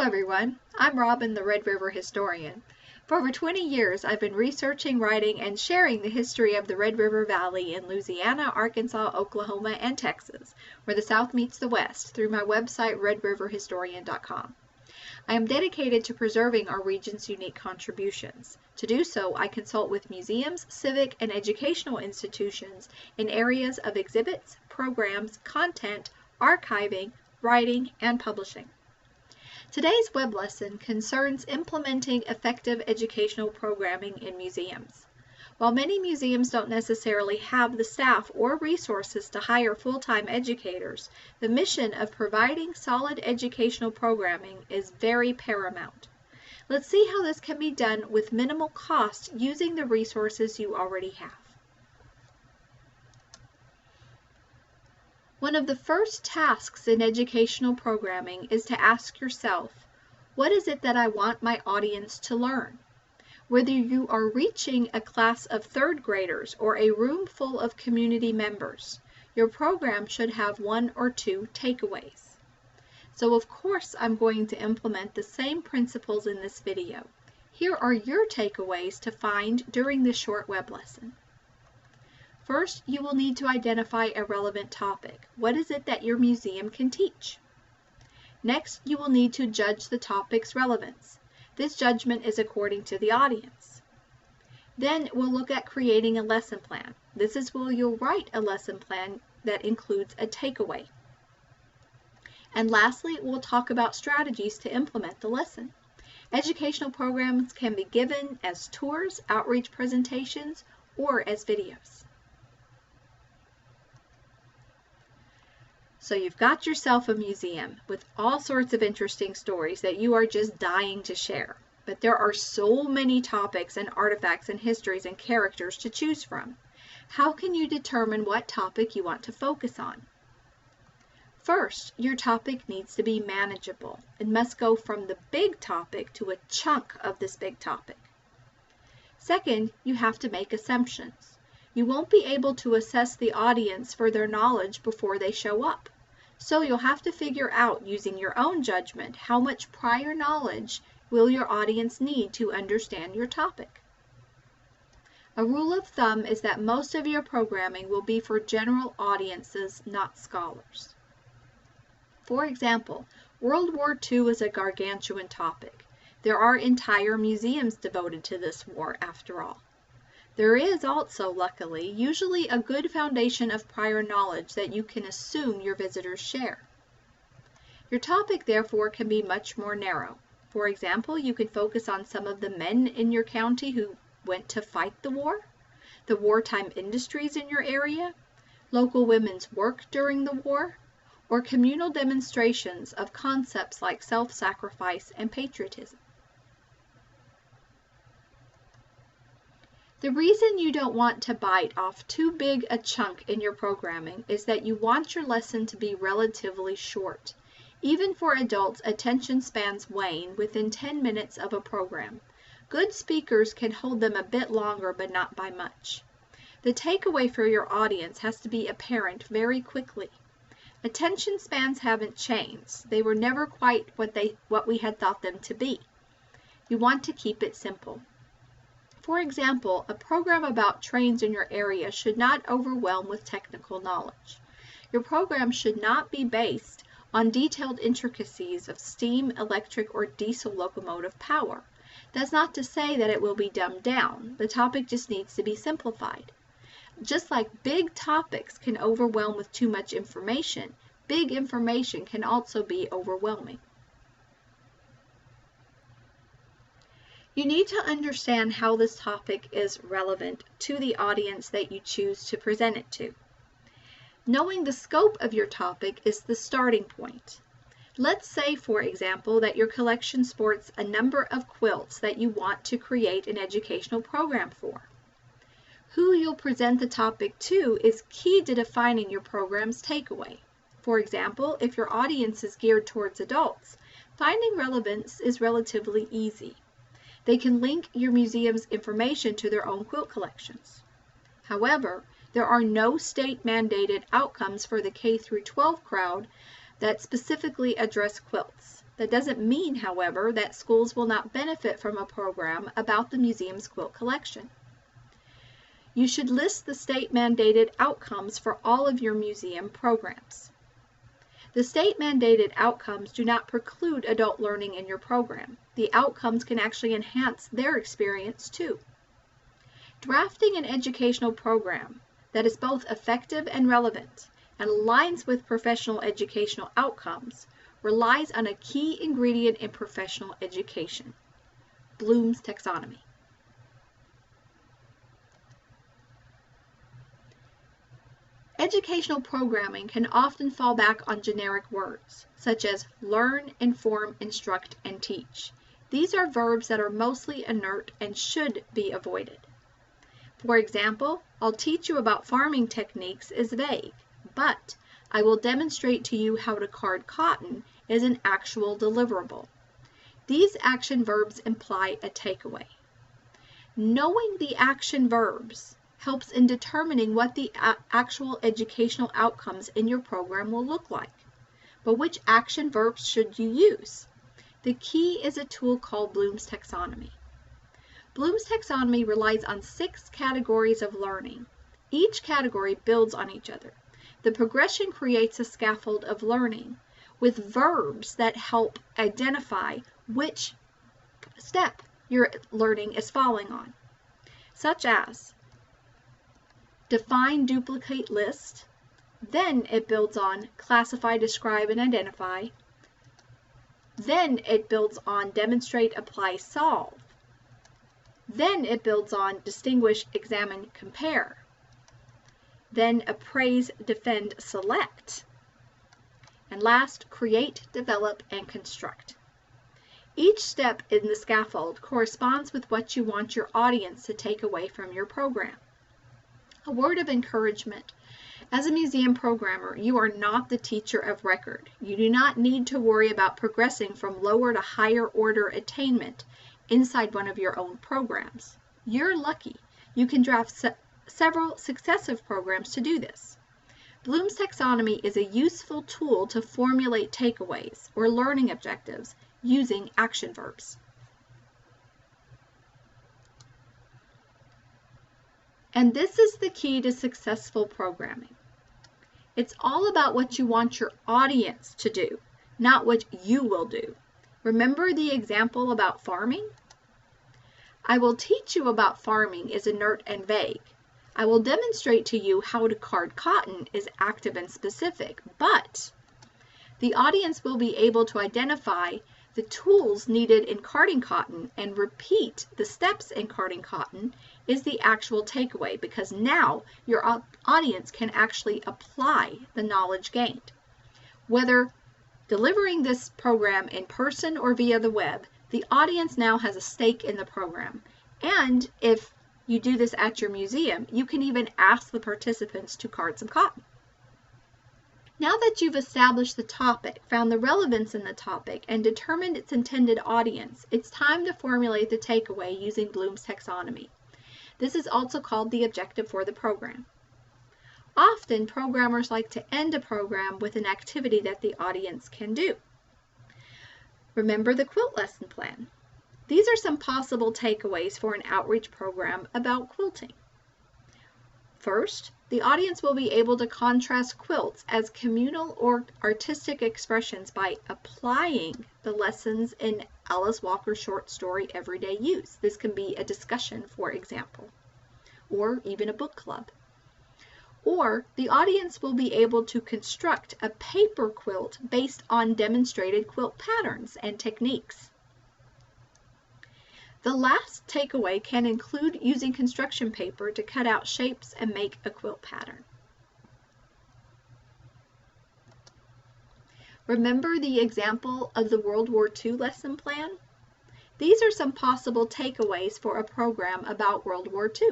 everyone, I'm Robin, the Red River historian. For over 20 years, I've been researching, writing, and sharing the history of the Red River Valley in Louisiana, Arkansas, Oklahoma, and Texas, where the South meets the West, through my website, redriverhistorian.com. I am dedicated to preserving our region's unique contributions. To do so, I consult with museums, civic, and educational institutions in areas of exhibits, programs, content, archiving, writing, and publishing. Today's web lesson concerns implementing effective educational programming in museums. While many museums don't necessarily have the staff or resources to hire full-time educators, the mission of providing solid educational programming is very paramount. Let's see how this can be done with minimal cost using the resources you already have. One of the first tasks in educational programming is to ask yourself, what is it that I want my audience to learn? Whether you are reaching a class of third graders or a room full of community members, your program should have one or two takeaways. So of course I'm going to implement the same principles in this video. Here are your takeaways to find during this short web lesson. First, you will need to identify a relevant topic. What is it that your museum can teach? Next, you will need to judge the topic's relevance. This judgment is according to the audience. Then we'll look at creating a lesson plan. This is where you'll write a lesson plan that includes a takeaway. And lastly, we'll talk about strategies to implement the lesson. Educational programs can be given as tours, outreach presentations, or as videos. So you've got yourself a museum with all sorts of interesting stories that you are just dying to share. But there are so many topics and artifacts and histories and characters to choose from. How can you determine what topic you want to focus on? First, your topic needs to be manageable. It must go from the big topic to a chunk of this big topic. Second, you have to make assumptions. You won't be able to assess the audience for their knowledge before they show up. So you'll have to figure out, using your own judgment, how much prior knowledge will your audience need to understand your topic. A rule of thumb is that most of your programming will be for general audiences, not scholars. For example, World War II is a gargantuan topic. There are entire museums devoted to this war, after all. There is also, luckily, usually a good foundation of prior knowledge that you can assume your visitors share. Your topic, therefore, can be much more narrow. For example, you could focus on some of the men in your county who went to fight the war, the wartime industries in your area, local women's work during the war, or communal demonstrations of concepts like self-sacrifice and patriotism. The reason you don't want to bite off too big a chunk in your programming is that you want your lesson to be relatively short. Even for adults, attention spans wane within 10 minutes of a program. Good speakers can hold them a bit longer, but not by much. The takeaway for your audience has to be apparent very quickly. Attention spans haven't changed. They were never quite what we had thought them to be. You want to keep it simple. For example, a program about trains in your area should not overwhelm with technical knowledge. Your program should not be based on detailed intricacies of steam, electric, or diesel locomotive power. That's not to say that it will be dumbed down. The topic just needs to be simplified. Just like big topics can overwhelm with too much information, big information can also be overwhelming. You need to understand how this topic is relevant to the audience that you choose to present it to. Knowing the scope of your topic is the starting point. Let's say, for example, that your collection sports a number of quilts that you want to create an educational program for. Who you'll present the topic to is key to defining your program's takeaway. For example, if your audience is geared towards adults, finding relevance is relatively easy. They can link your museum's information to their own quilt collections. However, there are no state-mandated outcomes for the K-12 crowd that specifically address quilts. That doesn't mean, however, that schools will not benefit from a program about the museum's quilt collection. You should list the state-mandated outcomes for all of your museum programs. The state-mandated outcomes do not preclude adult learning in your program. The outcomes can actually enhance their experience too. Drafting an educational program that is both effective and relevant and aligns with professional educational outcomes relies on a key ingredient in professional education, Bloom's taxonomy. Educational programming can often fall back on generic words, such as learn, inform, instruct, and teach. These are verbs that are mostly inert and should be avoided. For example, I'll teach you about farming techniques is vague, but I will demonstrate to you how to card cotton is an actual deliverable. These action verbs imply a takeaway. Knowing the action verbs helps in determining what the actual educational outcomes in your program will look like. But which action verbs should you use? The key is a tool called Bloom's taxonomy. Bloom's taxonomy relies on 6 categories of learning. Each category builds on each other. The progression creates a scaffold of learning with verbs that help identify which step your learning is falling on, such as define, duplicate, list. Then it builds on classify, describe, and identify. Then it builds on demonstrate, apply, solve. Then it builds on distinguish, examine, compare. Then appraise, defend, select. And last, create, develop, and construct. Each step in the scaffold corresponds with what you want your audience to take away from your program. A word of encouragement. As a museum programmer, you are not the teacher of record. You do not need to worry about progressing from lower to higher order attainment inside one of your own programs. You're lucky. You can draft several successive programs to do this. Bloom's taxonomy is a useful tool to formulate takeaways or learning objectives using action verbs. And this is the key to successful programming. It's all about what you want your audience to do, not what you will do. Remember the example about farming? I will teach you about farming is inert and vague. I will demonstrate to you how to card cotton is active and specific, but the audience will be able to identify the tools needed in carding cotton and repeat the steps in carding cotton is the actual takeaway, because now your audience can actually apply the knowledge gained. Whether delivering this program in person or via the web, the audience now has a stake in the program. And if you do this at your museum, you can even ask the participants to card some cotton. Now that you've established the topic, found the relevance in the topic, and determined its intended audience, it's time to formulate the takeaway using Bloom's taxonomy. This is also called the objective for the program. Often, programmers like to end a program with an activity that the audience can do. Remember the quilt lesson plan. These are some possible takeaways for an outreach program about quilting. First, the audience will be able to contrast quilts as communal or artistic expressions by applying the lessons in Alice Walker's short story, Everyday Use. This can be a discussion, for example, or even a book club. Or the audience will be able to construct a paper quilt based on demonstrated quilt patterns and techniques. The last takeaway can include using construction paper to cut out shapes and make a quilt pattern. Remember the example of the World War II lesson plan? These are some possible takeaways for a program about World War II.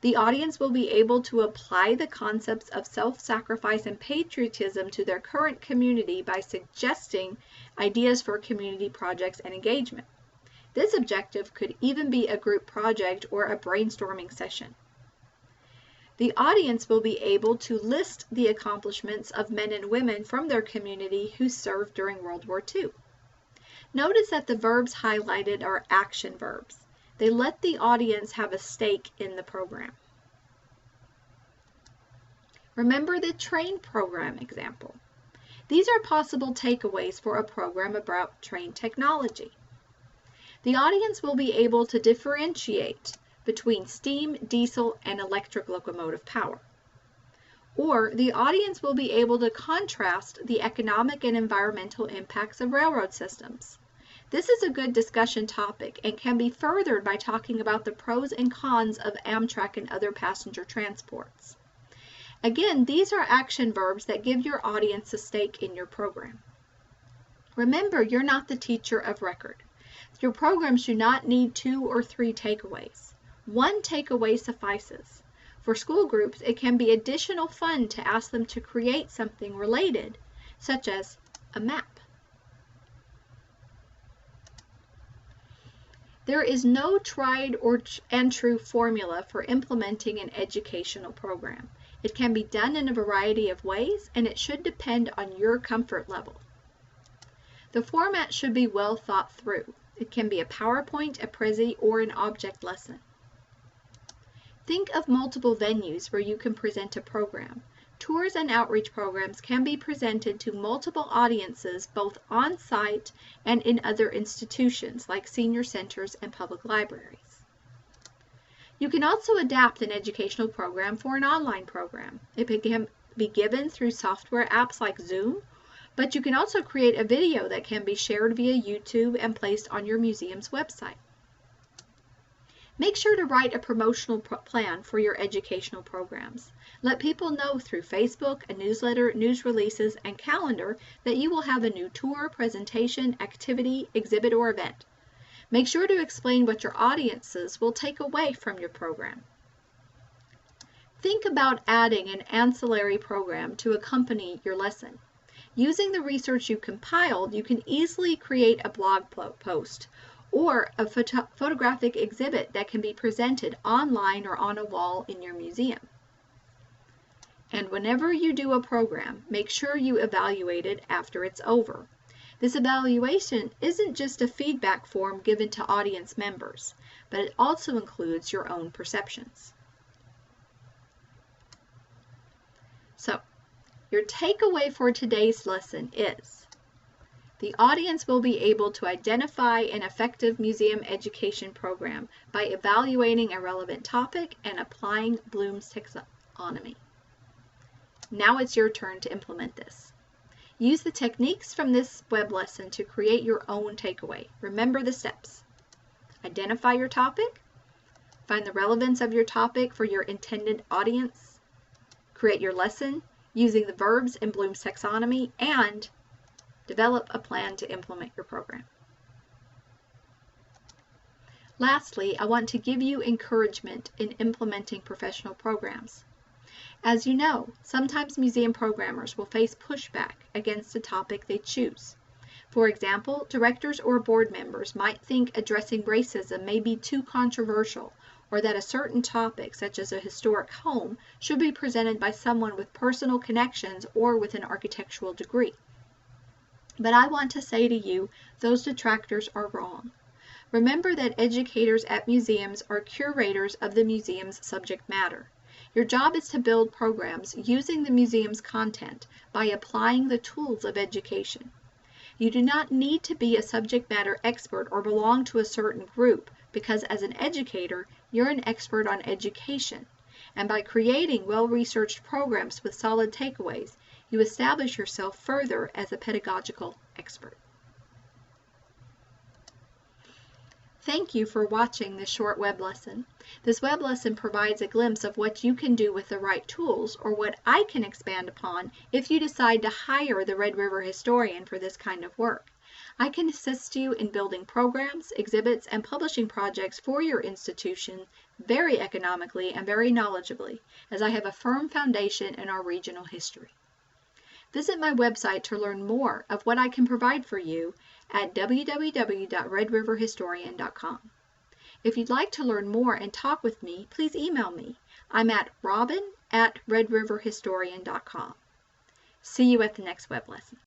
The audience will be able to apply the concepts of self-sacrifice and patriotism to their current community by suggesting ideas for community projects and engagement. This objective could even be a group project or a brainstorming session. The audience will be able to list the accomplishments of men and women from their community who served during World War II. Notice that the verbs highlighted are action verbs. They let the audience have a stake in the program. Remember the train program example. These are possible takeaways for a program about train technology. The audience will be able to differentiate between steam, diesel, and electric locomotive power. Or the audience will be able to contrast the economic and environmental impacts of railroad systems. This is a good discussion topic and can be furthered by talking about the pros and cons of Amtrak and other passenger transports. Again, these are action verbs that give your audience a stake in your program. Remember, you're not the teacher of record. Your programs do not need 2 or 3 takeaways. 1 takeaway suffices. For school groups, it can be additional fun to ask them to create something related, such as a map. There is no tried and true formula for implementing an educational program. It can be done in a variety of ways, and it should depend on your comfort level. The format should be well thought through. It can be a PowerPoint, a Prezi, or an object lesson. Think of multiple venues where you can present a program. Tours and outreach programs can be presented to multiple audiences both on-site and in other institutions like senior centers and public libraries. You can also adapt an educational program for an online program. It can be given through software apps like Zoom, but you can also create a video that can be shared via YouTube and placed on your museum's website. Make sure to write a promotional plan for your educational programs. Let people know through Facebook, a newsletter, news releases, and calendar that you will have a new tour, presentation, activity, exhibit, or event. Make sure to explain what your audiences will take away from your program. Think about adding an ancillary program to accompany your lesson. Using the research you compiled, you can easily create a blog post or a photographic exhibit that can be presented online or on a wall in your museum. And whenever you do a program, make sure you evaluate it after it's over. This evaluation isn't just a feedback form given to audience members, but it also includes your own perceptions. So, your takeaway for today's lesson is: the audience will be able to identify an effective museum education program by evaluating a relevant topic and applying Bloom's taxonomy. Now it's your turn to implement this. Use the techniques from this web lesson to create your own takeaway. Remember the steps. Identify your topic. Find the relevance of your topic for your intended audience. Create your lesson using the verbs in Bloom's taxonomy, and develop a plan to implement your program. Lastly, I want to give you encouragement in implementing professional programs. As you know, sometimes museum programmers will face pushback against a topic they choose. For example, directors or board members might think addressing racism may be too controversial, or that a certain topic, such as a historic home, should be presented by someone with personal connections or with an architectural degree. But I want to say to you, those detractors are wrong. Remember that educators at museums are curators of the museum's subject matter. Your job is to build programs using the museum's content by applying the tools of education. You do not need to be a subject matter expert or belong to a certain group, because as an educator, you're an expert on education. And by creating well-researched programs with solid takeaways, you establish yourself further as a pedagogical expert. Thank you for watching this short web lesson. This web lesson provides a glimpse of what you can do with the right tools, or what I can expand upon if you decide to hire the Red River historian for this kind of work. I can assist you in building programs, exhibits, and publishing projects for your institution very economically and very knowledgeably, as I have a firm foundation in our regional history. Visit my website to learn more of what I can provide for you at www.redriverhistorian.com. If you'd like to learn more and talk with me, please email me. I'm at robin@redriverhistorian.com. See you at the next web lesson.